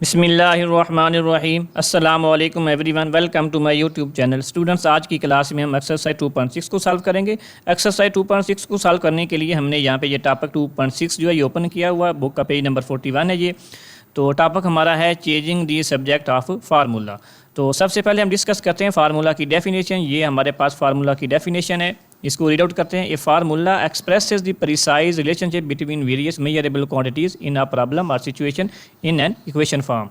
बिस्मिल्लाहिर्रहमानिर्रहीम अस्सलामु अलैकुम everyone, welcome to my YouTube channel. Students, आज की क्लास में हम एक्सरसाइज 2.6 को सॉल्व करेंगे। एक्सरसाइज 2.6 को सॉल्व करने के लिए हमने यहाँ पे ये टॉपिक 2.6 जो है ये ओपन किया हुआ है। बुक का पेज नंबर 41 है ये। तो टॉपिक हमारा है changing the subject of formula. तो सबसे पहले हम डिस्कस करते हैं फार्मूला की डेफिनेशन। ये हमारे पास फार्मूला की डेफिनेशन है, इसको रीड आउट करते हैं। A formula expresses the precise relationship between various measurable quantities in a problem और situation in an equation form.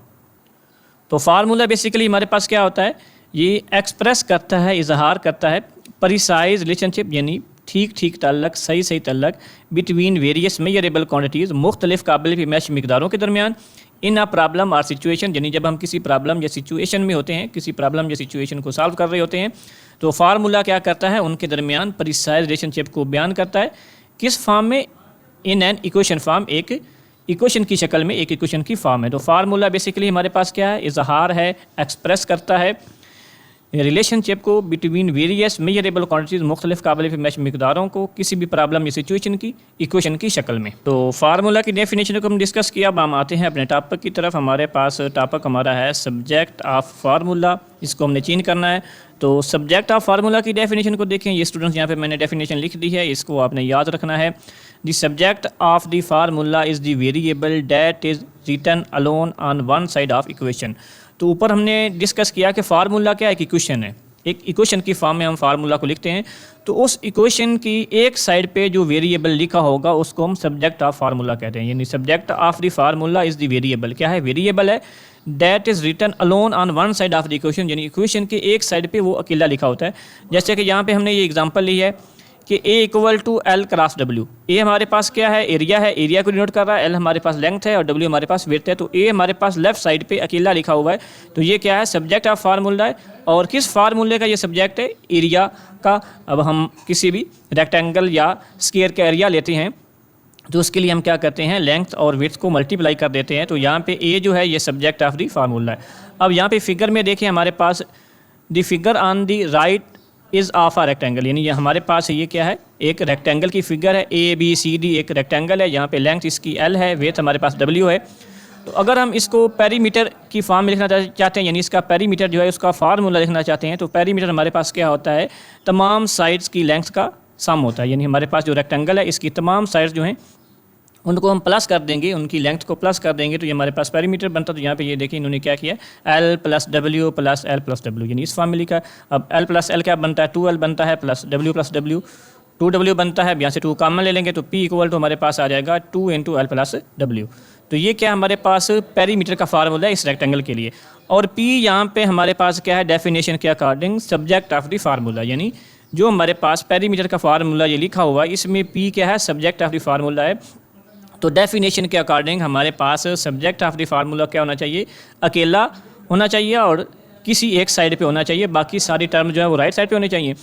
तो फार्मूला बेसिकली हमारे पास क्या होता है, ये एक्सप्रेस करता है, इजहार करता है प्रिसाइज रिलेशनशिप यानी ठीक ठीक तल्लक, सही सही तल्लक बिटवीन वेरियस मेजरेबल क्वांटिटीज़ मुख्तलिफ काबिल पेमाइश मिकदारों के दरमियान इन अ प्रॉब्लम और सिचुएशन, यानी जब हम किसी प्रॉब्लम या सिचुएशन में होते हैं, किसी प्रॉब्लम या सिचुएशन को सॉल्व कर रहे होते हैं, तो फार्मूला क्या करता है, उनके दरमियान प्रिसाइज रिलेशनशिप को बयान करता है। किस फॉर्म में? इन एन इक्वेशन फॉर्म, एक इक्वेशन की शक्ल में, एक इक्वेशन की फॉर्म है। तो फार्मूला बेसिकली हमारे पास क्या है, इजहार है, एक्सप्रेस करता है रिलेशनशिप को बिटवीन वेरियस मेजरेबल क्वांटिटीज़ मुख्तलिफ काबिल पेमाइश मिकदारों को किसी भी प्रॉब्लम या सिचुएशन की इक्वेशन की शक्ल में। तो फार्मूला की डेफिनेशन को हम डिस्कस किया। अब हम आते हैं अपने टॉपिक की तरफ। हमारे पास टॉपिक हमारा है सब्जेक्ट ऑफ फार्मूला, इसको हमने चेंज करना है। तो सब्जेक्ट ऑफ फार्मूला की डेफिनेशन को देखें। ये स्टूडेंट्स यहाँ पे मैंने डेफिनेशन लिख दी है, इसको आपने याद रखना है। The subject of the formula is the variable that is written alone on one side of equation. तो ऊपर हमने डिस्कस किया कि फार्मूला क्या है, एक इक्वेशन है। एक इक्वेशन की फॉर्म में हम फार्मूला को लिखते हैं, तो उस इक्वेशन की एक साइड पे जो वेरिएबल लिखा होगा उसको हम सब्जेक्ट ऑफ फार्मूला कहते हैं। यानी subject of the formula is the variable. क्या है? वेरिएबल है that is written alone on one side of the equation, यानी इक्वेशन के एक साइड पे वो अकेला लिखा होता है। जैसे कि यहाँ पे हमने ये एग्जांपल ली है कि A equal to L cross W। ए हमारे पास क्या है, एरिया है, एरिया को डिनोट कर रहा है। L हमारे पास लेंथ है और W हमारे पास विड्थ है। तो A हमारे पास लेफ्ट साइड पे अकेला लिखा हुआ है, तो ये क्या है, सब्जेक्ट ऑफ फार्मूला है। और किस फार्मूले का ये सब्जेक्ट है? एरिया का। अब हम किसी भी रेक्टेंगल या स्क्वायर का एरिया लेते हैं तो उसके लिए हम क्या करते हैं, लेंथ और विड्थ को मल्टीप्लाई कर देते हैं। तो यहाँ पे A जो है ये सब्जेक्ट ऑफ द फार्मूला है। अब यहाँ पे फिगर में देखें, हमारे पास the figure on the right is of a rectangle, यानी ये हमारे पास ये क्या है, एक रेक्टेंगल की फिगर है। ABCD एक रेक्टेंगल है, यहाँ पे लेंथ इसकी L है, विड्थ हमारे पास W है। तो अगर हम इसको पेरीमीटर की फॉर्म में लिखना चाहते हैं, यानी इसका पेरीमीटर जो है उसका फार्मूला लिखना चाहते हैं, तो पेरीमीटर हमारे पास क्या होता है, तमाम साइड्स की लेंथ का सम होता है। यानी हमारे पास जो रेक्टेंगल है इसकी तमाम साइड्स जो हैं उनको हम प्लस कर देंगे, उनकी लेंथ को प्लस कर देंगे, तो ये हमारे पास पेरीमीटर बनता। तो यहाँ पे ये देखिए इन्होंने क्या किया, L plus W plus L plus W, यानी इस फॉर्म में लिखा। अब L प्लस L क्या बनता है, 2L बनता है, plus W plus W 2W बनता है। अब यहाँ से 2 कॉमन ले लेंगे तो P इक्वल टू हमारे पास आ जाएगा 2 इंटू L प्लस W। तो ये क्या हमारे पास पेरीमीटर का फार्मूला है इस रेक्टेंगल के लिए। और P यहाँ पे हमारे पास क्या है, डेफिनेशन के according subject of the formula, यानी जो हमारे पास पेरीमीटर का फार्मूला ये लिखा हुआ है इसमें P क्या है, सब्जेक्ट ऑफ द फार्मूला है। तो डेफिनेशन के अकॉर्डिंग हमारे पास सब्जेक्ट ऑफ द फार्मूला क्या होना चाहिए, अकेला होना चाहिए और किसी एक साइड पे होना चाहिए, बाकी सारी टर्म जो है वो राइट साइड पे होनी चाहिए।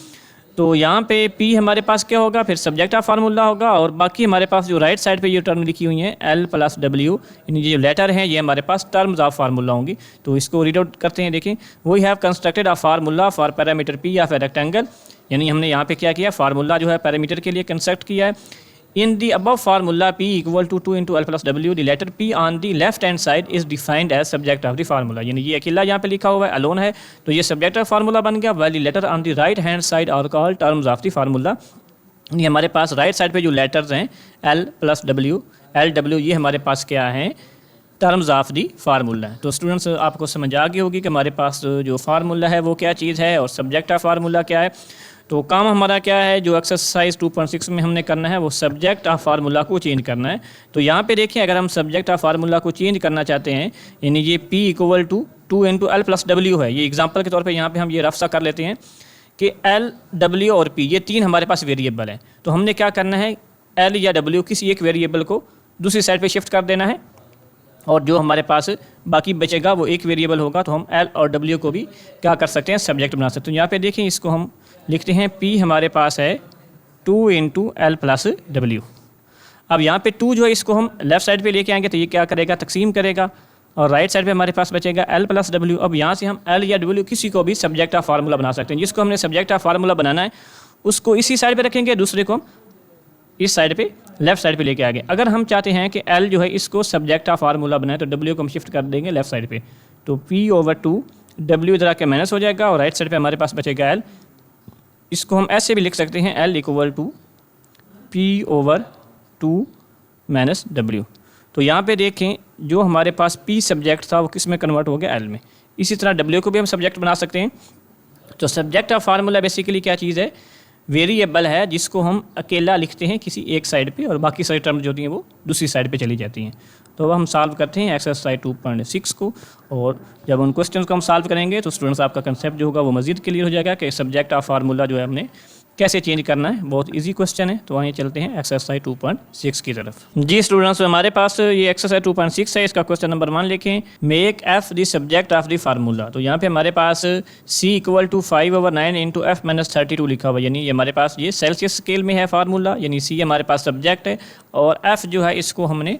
तो यहाँ पे P हमारे पास क्या होगा, फिर सब्जेक्ट ऑफ फार्मूला होगा, और बाकी हमारे पास जो राइट साइड पे ये टर्म लिखी हुई हैं L प्लस W, यानी ये जो लेटर हैं ये हमारे पास टर्म्स ऑफ फार्मूला होंगी। तो इसको रीड आउट करते हैं। देखें, we have constructed a formula for parameter P of a rectangle, यानी हमने यहाँ पे क्या किया, फार्मूला जो है पैरामीटर के लिए कंस्ट्रक्ट किया है। In the above formula P equal to 2 into L plus W, the letter P on the left hand side is defined as subject of the formula, यानी ये अकेला यहाँ पे लिखा हुआ है, अलोन है, तो ये सब्जेक्ट ऑफ फार्मूला बन गया। while the letter on the right hand side are called terms of the formula, यानी हमारे पास राइट साइड पे जो लेटर्स हैं L प्लस W, LW, ये हमारे पास क्या हैं, टर्म्स ऑफ दी फार्मूला है। तो स्टूडेंट्स आपको समझ आ गई होगी कि हमारे पास जो फार्मूला है वो क्या चीज़ है और सब्जेक्ट ऑफ फार्मूला क्या है। तो काम हमारा क्या है, जो एक्सरसाइज 2.6 में हमने करना है वो सब्जेक्ट ऑफ फार्मूला को चेंज करना है। तो यहाँ पे देखिए, अगर हम सब्जेक्ट ऑफ फार्मूला को चेंज करना चाहते हैं, यानी ये P equal to 2 into L plus W है, ये एग्जांपल के तौर पे यहाँ पे हम ये रफ सा कर लेते हैं कि L, W और P ये तीन हमारे पास वेरिएबल हैं। तो हमने क्या करना है, L या W किसी एक वेरिएबल को दूसरी साइड पर शिफ्ट कर देना है, और जो हमारे पास बाकी बचेगा वो एक वेरिएबल होगा। तो हम L और W को भी क्या कर सकते हैं, सब्जेक्ट बना सकते हैं। यहाँ पे देखें, इसको हम लिखते हैं P हमारे पास है 2 इंटू L प्लस W। अब यहाँ पे 2 जो है इसको हम लेफ़्ट साइड पे लेके आएंगे तो ये क्या करेगा, तकसीम करेगा, और राइट साइड पे हमारे पास बचेगा L प्लस W। अब यहाँ से हम L या W किसी को भी सब्जेक्ट ऑफ फार्मूला बना सकते हैं। जिसको हमने सब्जेक्ट ऑफ फार्मूला बनाना है उसको इसी साइड पे रखेंगे, दूसरे को हम इस साइड पे लेफ्ट साइड पे लेके आ गए। अगर हम चाहते हैं कि L जो है इसको सब्जेक्ट ऑफ फार्मूला बनाए तो W को हम शिफ्ट कर देंगे लेफ्ट साइड पे, तो P/2 W इधर आके माइनस हो जाएगा और राइट साइड पे हमारे पास बचेगा L। इसको हम ऐसे भी लिख सकते हैं L = P/2 माइनस W। तो यहाँ पे देखें जो हमारे पास P सब्जेक्ट था वो किस में कन्वर्ट हो गया L में। इसी तरह W को भी हम सब्जेक्ट बना सकते हैं। तो सब्जेक्ट ऑफ फार्मूला बेसिकली क्या चीज़ है, वेरिएबल है जिसको हम अकेला लिखते हैं किसी एक साइड पे और बाकी सारी टर्म जो होती हैं वो दूसरी साइड पे चली जाती हैं। तो अब हम सॉल्व करते हैं एक्सरसाइज 2.6 को, और जब उन क्वेश्चन को हम सॉल्व करेंगे तो स्टूडेंट्स आपका कंसेप्ट जो होगा वो मज़ीद क्लियर हो जाएगा कि सब्जेक्ट ऑफ फार्मूला जो है हमने कैसे चेंज करना है। बहुत इजी क्वेश्चन है। तो आइए चलते हैं एक्सरसाइज 2.6 की तरफ। जी स्टूडेंट्स, हमारे पास ये एक्सरसाइज 2.6 है। इसका क्वेश्चन नंबर 1 लिखें, make F the subject of the formula. तो यहाँ पे हमारे पास C = 5/9 × F-32 लिखा हुआ, यानी ये हमारे पास ये सेल्सियस स्केल में है फार्मूला, यानी C हमारे पास सब्जेक्ट है और F जो है इसको हमने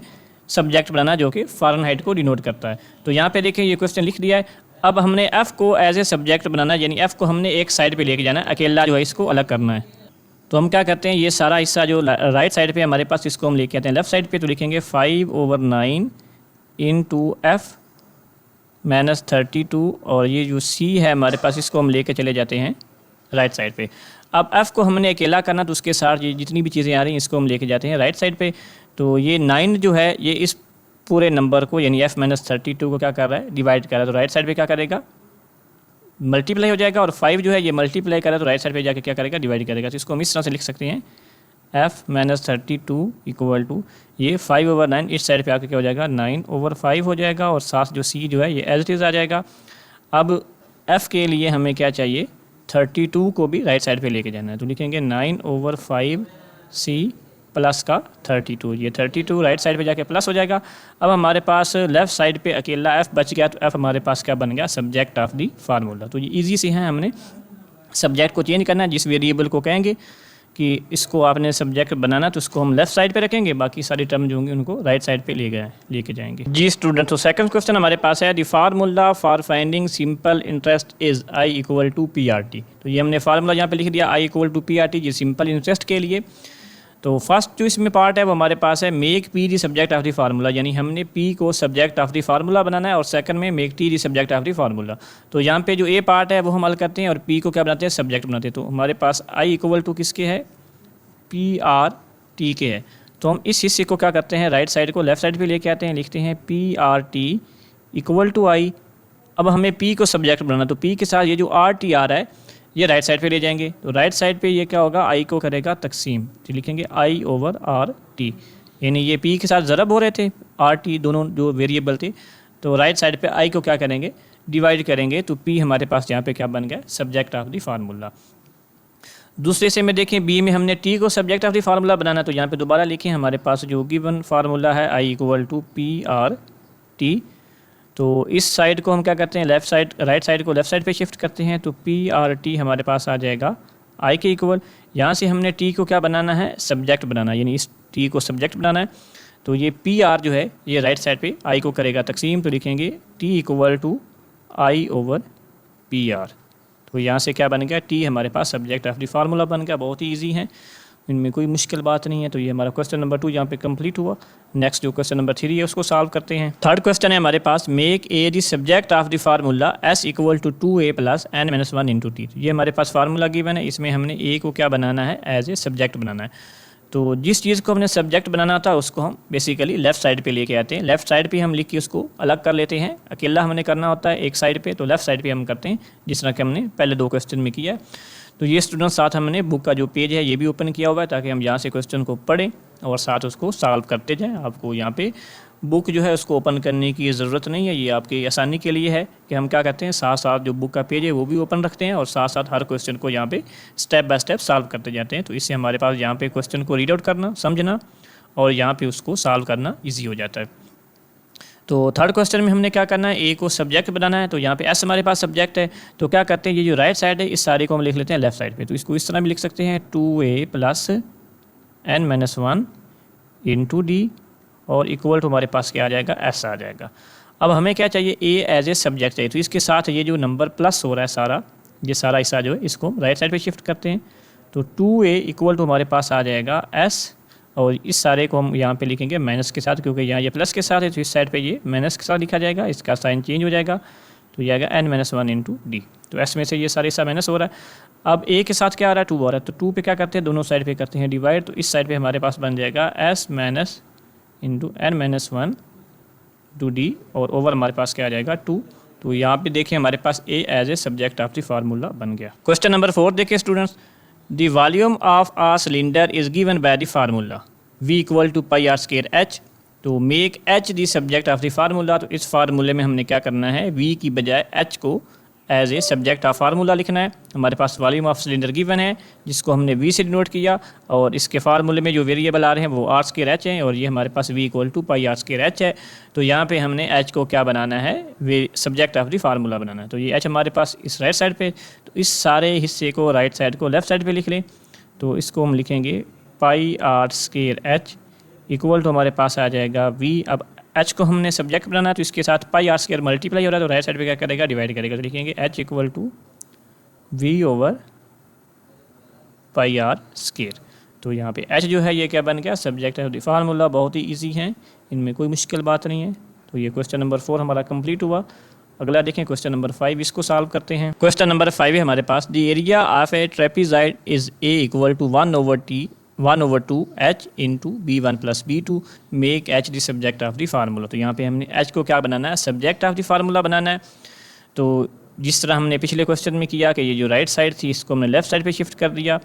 सब्जेक्ट बनाना जो कि फ़ारेनहाइट को डिनोट करता है। तो यहाँ पे देखें ये क्वेश्चन लिख दिया है। अब हमने F को एज ए सब्जेक्ट बनाना है, यानी F को हमने एक साइड पे लेके जाना है, अकेला जो है इसको अलग करना है। तो हम क्या करते हैं, ये सारा हिस्सा जो राइट साइड पे हमारे पास इसको हम लेके आते हैं लेफ्ट साइड पे। तो लिखेंगे 5/9 × F-32 और ये जो C है हमारे पास इसको हम लेके चले जाते हैं राइट साइड पे। अब F को हमने अकेला करना तो उसके साथ ये जितनी भी चीज़ें आ रही हैं इसको हम लेके जाते हैं राइट साइड पे। तो ये 9 जो है ये इस पूरे नंबर को यानी F-32 को क्या कर रहा है, डिवाइड कर रहा है। तो राइट साइड पे क्या करेगा, मल्टीप्लाई हो जाएगा, और 5 जो है ये मल्टीप्लाई कर रहा है तो राइट साइड पे जाके क्या करेगा, डिवाइड करेगा। तो इसको हम इस तरह से लिख सकते हैं F-32 = ये 5/9 इस साइड पे आके क्या हो जाएगा 9/5 हो जाएगा, और साथ जो C जो है ये एज इट इज़ आ जाएगा। अब F के लिए हमें क्या चाहिए, 32 को भी राइट साइड पे लेके जाना है। तो लिखेंगे 9/5 C प्लस का 32, ये 32 राइट साइड पे जाके प्लस हो जाएगा। अब हमारे पास लेफ़्ट साइड पे अकेला F बच गया, तो F हमारे पास क्या बन गया, सब्जेक्ट ऑफ दी फार्मूला। तो ये इजी से है, हमने सब्जेक्ट को चेंज करना है। जिस वेरिएबल को कहेंगे कि इसको आपने सब्जेक्ट बनाना तो उसको हम लेफ्ट साइड पे रखेंगे, बाकी सारी टर्म जो होंगे उनको राइट साइड पे लेके जाएंगे। जी स्टूडेंट, तो सेकंड क्वेश्चन हमारे पास है, the formula for finding simple interest is I = PRT। तो ये हमने फार्मूला यहाँ पे लिख दिया I = PRT, ये सिंपल इंटरेस्ट के लिए। तो फर्स्ट जो इसमें पार्ट है वो हमारे पास है make P the subject of the formula, यानी हमने P को सब्जेक्ट ऑफ द फार्मूला बनाना है, और सेकंड में make T the subject of the formula. तो यहाँ पे जो A पार्ट है वो हम हल करते हैं और P को क्या बनाते हैं, सब्जेक्ट बनाते हैं। तो हमारे पास I = किसके है, PRT के है। तो हम इस हिस्से को क्या करते हैं, राइट साइड को लेफ्ट साइड पे लेके आते हैं, लिखते हैं PRT = I। अब हमें P को सब्जेक्ट बनाना, तो P के साथ ये जो RT आ रहा है ये राइट साइड पे ले जाएंगे। तो राइट साइड पे ये क्या होगा, I को करेगा तकसीम, तो लिखेंगे I/RT, यानी ये P के साथ ज़रब हो रहे थे, RT दोनों जो वेरिएबल थे। तो राइट साइड पे I को क्या करेंगे, डिवाइड करेंगे। तो P हमारे पास यहाँ पे क्या बन गया, सब्जेक्ट ऑफ द फार्मूला। दूसरे से में देखें B में हमने T को सब्जेक्ट ऑफ द फार्मूला बनाना, तो यहाँ पे दोबारा लिखें हमारे पास जो गिवन फार्मूला है I = PRT। तो इस साइड को हम क्या करते हैं, लेफ़्ट साइड राइट साइड को लेफ़्ट साइड पे शिफ्ट करते हैं। तो PRT हमारे पास आ जाएगा I के इक्वल। यहाँ से हमने T को क्या बनाना है, सब्जेक्ट बनाना, यानी इस T को सब्जेक्ट बनाना है। तो ये PR जो है ये राइट साइड पे I को करेगा तकसीम, तो लिखेंगे T = I/PR। तो यहाँ से क्या बन गया, T हमारे पास सब्जेक्ट ऑफ द फार्मूला बन गया। बहुत ही ईजी है, इनमें कोई मुश्किल बात नहीं है। तो ये हमारा क्वेश्चन नंबर 2 यहाँ पे कंप्लीट हुआ। नेक्स्ट जो क्वेश्चन नंबर 3 है उसको सॉल्व करते हैं। थर्ड क्वेश्चन है हमारे पास, make A the subject of the formula S = 2A + n-1 × T। ये हमारे पास फार्मूला गिवन है, इसमें हमने A को क्या बनाना है, एज ए सब्जेक्ट बनाना है। तो जिस चीज़ को हमने सब्जेक्ट बनाना था उसको हम बेसिकली लेफ़्ट साइड पे लेके आते हैं। लेफ़्ट साइड पे हम लिख के उसको अलग कर लेते हैं, अकेला हमने करना होता है एक साइड पे, तो लेफ़्ट साइड पे हम करते हैं जिस तरह कि हमने पहले 2 क्वेश्चन में किया है। तो ये स्टूडेंट साथ हमने बुक का जो पेज है ये भी ओपन किया हुआ है, ताकि हम यहाँ से क्वेश्चन को पढ़ें और साथ उसको सॉल्व करते जाएँ। आपको यहाँ पे बुक जो है उसको ओपन करने की ज़रूरत नहीं है, ये आपकी आसानी के लिए है कि हम क्या करते हैं, साथ साथ जो बुक का पेज है वो भी ओपन रखते हैं और साथ साथ हर क्वेश्चन को यहाँ पे स्टेप बाय स्टेप सॉल्व करते जाते हैं। तो इससे हमारे पास यहाँ पे क्वेश्चन को रीड आउट करना, समझना और यहाँ पे उसको सॉल्व करना ईजी हो जाता है। तो थर्ड क्वेश्चन में हमने क्या करना है, A को सब्जेक्ट बनाना है। तो यहाँ पे S हमारे पास सब्जेक्ट है, तो क्या करते हैं, ये जो राइट साइड है इस सारे को हम लिख लेते हैं लेफ्ट साइड पे। तो इसको इस तरह भी लिख सकते हैं 2A + n-1 × D और इक्वल टू हमारे पास क्या आ जाएगा, S आ जाएगा। अब हमें क्या चाहिए, A एज ए सब्जेक्ट चाहिए। तो इसके साथ ये जो नंबर प्लस हो रहा है सारा, ये सारा हिस्सा जो है इसको राइट साइड पे शिफ्ट करते हैं। तो 2A = हमारे पास आ जाएगा S और इस सारे को हम यहाँ पे लिखेंगे माइनस के साथ, क्योंकि यहाँ ये प्लस के साथ है तो इस साइड पे ये माइनस के साथ लिखा जाएगा, इसका साइन चेंज हो जाएगा तो ये आएगा n-1 इंटू डी। तो एस में से ये सारे हिस्सा माइनस हो रहा है। अब ए के साथ क्या आ रहा है, 2 आ रहा है, तो 2 पे क्या करते हैं, दोनों साइड पे करते हैं डिवाइड, तो इस साइड पे हमारे पास बन जाएगा s minus into n-1 two d, और ओवर हमारे पास क्या आ जाएगा 2। तो यहाँ पे देखिए हमारे पास A as a subject of the formula बन गया। क्वेश्चन नंबर 4 देखिए students, the volume of a cylinder is given by the formula v equal to pi r square h। तो make h the subject of the formula, तो इस फार्मूले में हमने क्या करना है, v की बजाय h को as a subject of formula लिखना है। हमारे पास वॉल्यूम ऑफ सिलेंडर गिवन है जिसको हमने v से डिनोट किया, और इसके फार्मूले में जो वेरिएबल आ रहे हैं वो आर स्क्वायर एच हैं, और ये हमारे पास v equal to pi r square h है। तो यहाँ पे हमने h को क्या बनाना है, वे सब्जेक्ट ऑफ द फार्मूला बनाना है। तो ये h हमारे पास इस राइट साइड पे, तो इस सारे हिस्से को राइट साइड को लेफ्ट साइड पे लिख लें। तो इसको हम लिखेंगे pi r square h equal to हमारे पास आ जाएगा v। अब h को हमने सब्जेक्ट बनाना है तो इसके साथ पाई आर स्क्वायर मल्टीप्लाई हो रहा है, तो राइट साइड पे क्या करेगा, डिवाइड करेगा। तो लिखेंगे h equal to v over pi r square. तो यहाँ पे h जो है ये क्या बन गया, सब्जेक्ट ऑफ द फार्मूला। बहुत ही ईजी है, इनमें कोई मुश्किल बात नहीं है। तो ये क्वेश्चन नंबर 4 हमारा कंप्लीट हुआ। अगला देखें क्वेश्चन नंबर 5, इसको सॉल्व करते हैं। क्वेश्चन नंबर 5 है हमारे पास, the area of a trapezoid is a equal to 1/2 h into b1 plus b2, make h the subject of the formula. तो यहाँ पे हमने h को क्या बनाना है, सब्जेक्ट ऑफ द फार्मूला बनाना है। तो जिस तरह हमने पिछले क्वेश्चन में किया कि ये जो राइट साइड थी इसको हमने लेफ़्ट साइड पे शिफ्ट कर दिया,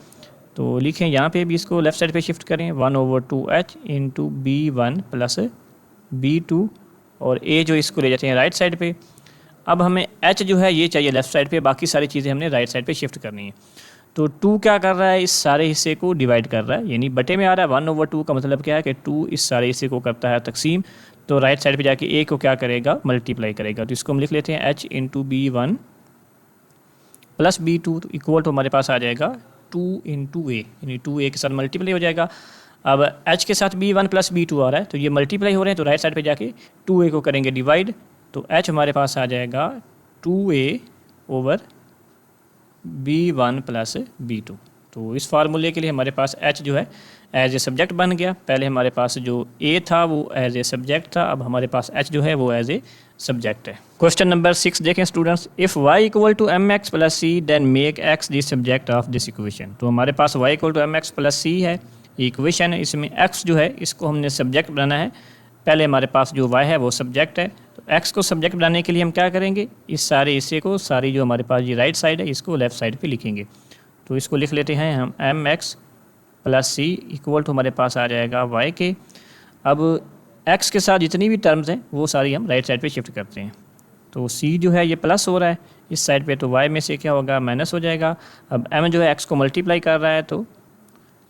तो लिखें यहाँ पे भी इसको लेफ़्ट साइड पे शिफ्ट करें, 1/2 h into b1 plus b2, और a जो इसको ले जाते हैं राइट साइड पे। अब हमें h जो है ये चाहिए लेफ़्ट साइड पे, बाकी सारी चीज़ें हमने राइट साइड पे शिफ्ट करनी है। तो 2 क्या कर रहा है, इस सारे हिस्से को डिवाइड कर रहा है, यानी बटे में आ रहा है। 1/2 का मतलब क्या है कि 2 इस सारे हिस्से को करता है तकसीम, तो राइट साइड पे जाके a को क्या करेगा, मल्टीप्लाई करेगा। तो इसको हम लिख लेते हैं h into b1 plus b2 equal to हमारे पास आ जाएगा 2 इंटू a, यानी 2a के साथ मल्टीप्लाई हो जाएगा। अब h के साथ b1 प्लस b2 आ रहा है, तो ये मल्टीप्लाई हो रहे हैं, तो राइट साइड पे जाके 2a को करेंगे डिवाइड, तो h हमारे पास आ जाएगा 2a over b1 plus b2। तो इस फार्मूले के लिए हमारे पास h जो है एज ए सब्जेक्ट बन गया। पहले हमारे पास जो a था वो एज ए सब्जेक्ट था, अब हमारे पास h जो है वो एज ए सब्जेक्ट है। क्वेश्चन नंबर 6 देखें students, if y equal to mx plus c then make x the subject of this equation. तो हमारे पास y equal to mx plus c है, इक्वेशन है, इसमें x जो है इसको हमने सब्जेक्ट बनाना है। पहले हमारे पास जो y है वो सब्जेक्ट है, तो x को सब्जेक्ट बनाने के लिए हम क्या करेंगे, इस सारे हिस्से को, सारी जो हमारे पास ये राइट साइड है इसको लेफ़्ट साइड पे लिखेंगे। तो इसको लिख लेते हैं हम mx plus c equal to हमारे पास आ जाएगा y के। अब x के साथ जितनी भी टर्म्स हैं वो सारी हम राइट साइड पे शिफ्ट करते हैं। तो c जो है ये प्लस हो रहा है इस साइड पे, तो y में से क्या होगा, माइनस हो जाएगा। अब m जो है x को मल्टीप्लाई कर रहा है, तो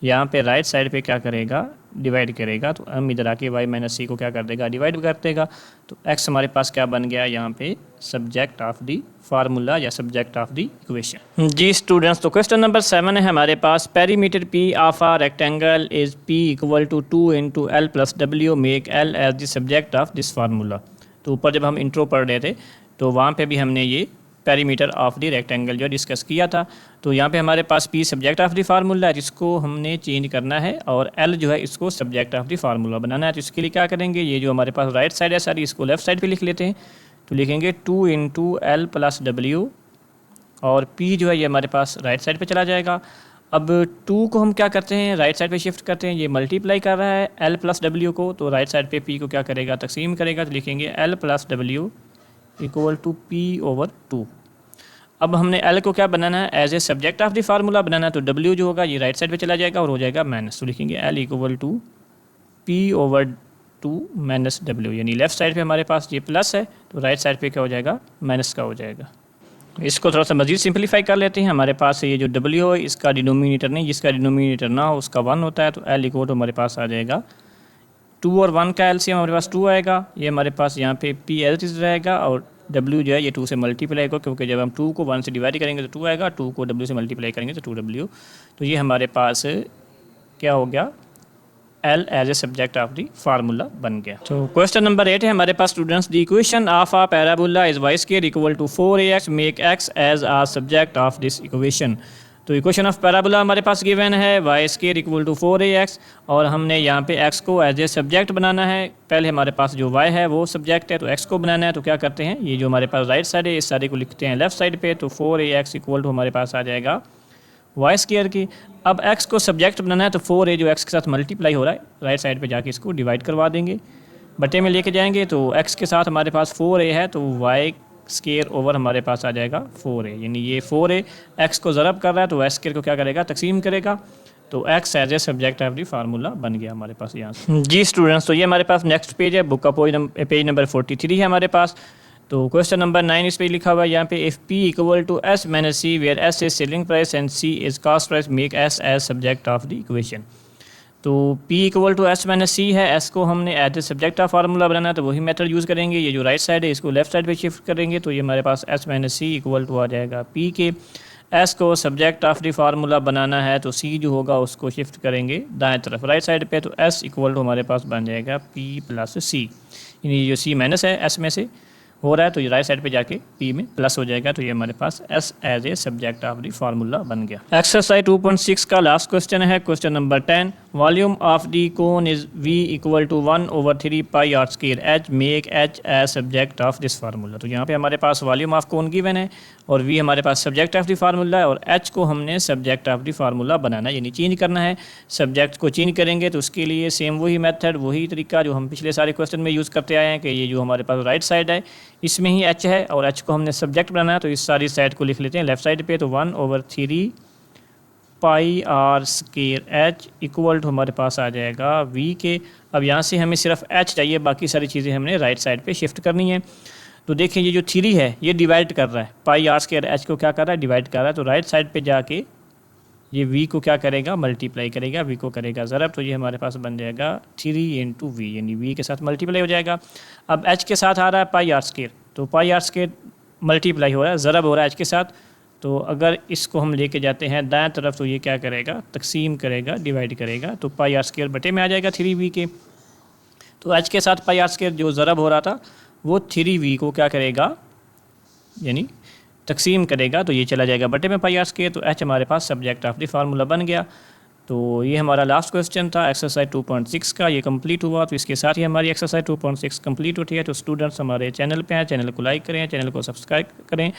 यहाँ पे राइट साइड पे क्या करेगा, डिवाइड करेगा। तो m इधर आके y माइनस c को क्या कर देगा, डिवाइड कर देगा। तो x हमारे पास क्या बन गया यहाँ पे, सब्जेक्ट ऑफ द फार्मूला या सब्जेक्ट ऑफ द इक्वेशन। जी स्टूडेंट्स, तो क्वेश्चन नंबर 7 है हमारे पास, perimeter p of a rectangle is p equal to 2 into l plus डब्ल्यू, make l as the subject of this formula. तो ऊपर जब हम इंट्रो पढ़ रहे थे तो वहाँ पे भी हमने ये पेरीमीटर ऑफ द रेक्टेंगल जो डिस्कस किया था। तो यहाँ पे हमारे पास p subject of the formula है जिसको हमने चेंज करना है, और l जो है इसको सब्जेक्ट ऑफ द फार्मूला बनाना है। तो इसके लिए क्या करेंगे, ये जो हमारे पास राइट साइड है सारी इसको लेफ्ट साइड पे लिख लेते हैं। तो लिखेंगे 2 इंटू एल प्लस डब्ल्यू, और p जो है ये हमारे पास राइट साइड पे चला जाएगा। अब 2 को हम क्या करते हैं, राइट साइड पे शिफ्ट करते हैं, ये मल्टीप्लाई कर रहा है l प्लस डब्ल्यू को, तो राइट साइड पे p को क्या करेगा, तकसीम करेगा। तो लिखेंगे l प्लस डब्ल्यू इक्वल टू p ओवर 2। अब हमने l को क्या बनाना है, as a subject of the formula बनाना है, तो w जो होगा ये राइट साइड पे चला जाएगा और हो जाएगा माइनस। तो लिखेंगे l equal to p over 2 minus w, यानी लेफ्ट साइड पे हमारे पास ये प्लस है तो राइट साइड पे क्या हो जाएगा, माइनस का हो जाएगा। इसको थोड़ा सा मज़ीद सिंपलीफाई कर लेते हैं। हमारे पास ये जो w है इसका डिनोमिनेटर नहीं, जिसका डिनोमिनेटर ना हो उसका 1 होता है, तो l इक्वल टू हमारे पास आ जाएगा 2 और 1 का एलसीएम हमारे पास 2 आएगा। ये हमारे पास यहाँ पे p एज इज रहेगा, और w जो है ये 2 से मल्टीप्लाई होगा, क्योंकि जब हम 2 को 1 से डिवाइड करेंगे तो 2 आएगा, 2 को w से मल्टीप्लाई करेंगे तो 2w। तो ये हमारे पास क्या हो गया, L as a subject of the formula बन गया। तो क्वेश्चन नंबर 8 है हमारे पास students, the equation of a parabola is y square equal to 4ax, make x as a subject of this equation. तो इक्वेशन ऑफ पैराबोला हमारे पास given है y square equal to 4ax, और हमने यहाँ पे x को एज ए सब्जेक्ट बनाना है। पहले हमारे पास जो y है वो सब्जेक्ट है, तो x को बनाना है। तो क्या करते हैं, ये जो हमारे पास राइट साइड है इस सारे को लिखते हैं लेफ्ट साइड पे। तो 4ax इक्वल टू हमारे पास आ जाएगा वाई स्क्वायर की। अब x को सब्जेक्ट बनाना है, तो 4a जो x के साथ मल्टीप्लाई हो रहा है राइट साइड पर जाके इसको डिवाइड करवा देंगे, बटे में लेके जाएंगे। तो x के साथ हमारे पास 4a है, तो y स्केयर ओवर हमारे पास आ जाएगा 4a, यानी ये 4a x को ज़रब कर रहा है तो y स्केयर को क्या करेगा, तकसीम करेगा। तो x as a subject of the formula बन गया हमारे पास यहाँ से। जी स्टूडेंट्स, तो ये हमारे पास नेक्स्ट पेज है, बुक का पेज नंबर 43 है हमारे पास। तो क्वेश्चन नंबर 9 इस पे लिखा हुआ है यहाँ पे, if p equal to s minus c where s is selling price and c is cost price make s as subject of the equation. तो p equal to s minus c है, s को हमने as a subject of formula बनाना है, तो वही method use करेंगे। ये जो राइट साइड है इसको लेफ्ट साइड पे शिफ्ट करेंगे, तो ये हमारे पास s minus c equal to आ जाएगा p के। s को सब्जेक्ट ऑफ द फार्मूला बनाना है, तो c जो होगा उसको शिफ्ट करेंगे दाएं तरफ राइट साइड पे, तो s इक्वल टू हमारे पास बन जाएगा p प्लस सी। यानी जो c माइनस है s में से हो रहा है, तो ये राइट साइड पे जाके p में प्लस हो जाएगा। तो ये हमारे पास s as a subject of the formula बन गया। एक्सरसाइज 2.6 का लास्ट क्वेश्चन है, question number 10। Volume of the cone is v equal to 1/3 pi r square h, make h as subject of this formula. तो यहाँ पे हमारे पास volume of cone given है और v हमारे पास सब्जेक्ट ऑफ द फार्मूला है, और h को हमने सब्जेक्ट ऑफ द फार्मूला बनाना है, यानी चेंज करना है। सब्जेक्ट को चेंज करेंगे तो उसके लिए सेम वही मेथड, वही तरीका जो हम पिछले सारे क्वेश्चन में यूज़ करते आए हैं कि ये जो हमारे पास राइट साइड है इसमें ही h है और h को हमने सब्जेक्ट बनाना है, तो इस सारी साइड को लिख लेते हैं लेफ्ट साइड पे। तो 1/3 pi r square h equal to हमारे पास आ जाएगा v के। अब यहाँ से हमें सिर्फ h चाहिए, बाकी सारी चीज़ें हमने राइट साइड पे शिफ्ट करनी है। तो देखिए ये जो 3 है ये डिवाइड कर रहा है, पाई आर स्क्वायर h को क्या कर रहा है, डिवाइड कर रहा है। तो राइट साइड पे जाके ये v को क्या करेगा, मल्टीप्लाई करेगा, v को करेगा ज़रब। तो ये हमारे पास बन जाएगा 3 × v, यानी v के साथ मल्टीप्लाई हो जाएगा। अब h के साथ आ रहा है पाई आर स्क्वायर, तो पाई आर स्क्वायर मल्टीप्लाई हो रहा है, ज़रब हो रहा है h के साथ। तो अगर इसको हम लेके जाते हैं दाएं तरफ, तो ये क्या करेगा, तकसीम करेगा, डिवाइड करेगा। तो पाई आर स्क्वायर बटे में आ जाएगा 3v के। तो h के साथ पाई आर स्क्वायर जो ज़रब हो रहा था वो 3v को क्या करेगा, यानी तकसीम करेगा, तो ये चला जाएगा बटे में पाई आर स्क्वायर। तो h हमारे पास सब्जेक्ट ऑफ द फार्मूला बन गया। तो ये हमारा लास्ट क्वेश्चन था एक्सरसाइज 2.6 का, ये कंप्लीट हुआ। तो इसके साथ ही हमारी एक्सरसाइज 2.6 कंप्लीट होती है। तो स्टूडेंट्स हमारे चैनल पे हैं, चैनल को लाइक करें, चैनल को सब्सक्राइब करें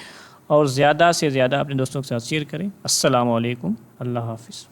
और ज़्यादा से ज़्यादा अपने दोस्तों के साथ शेयर करें। अस्सलामु अलैकुम, अल्लाह हाफ़िज़।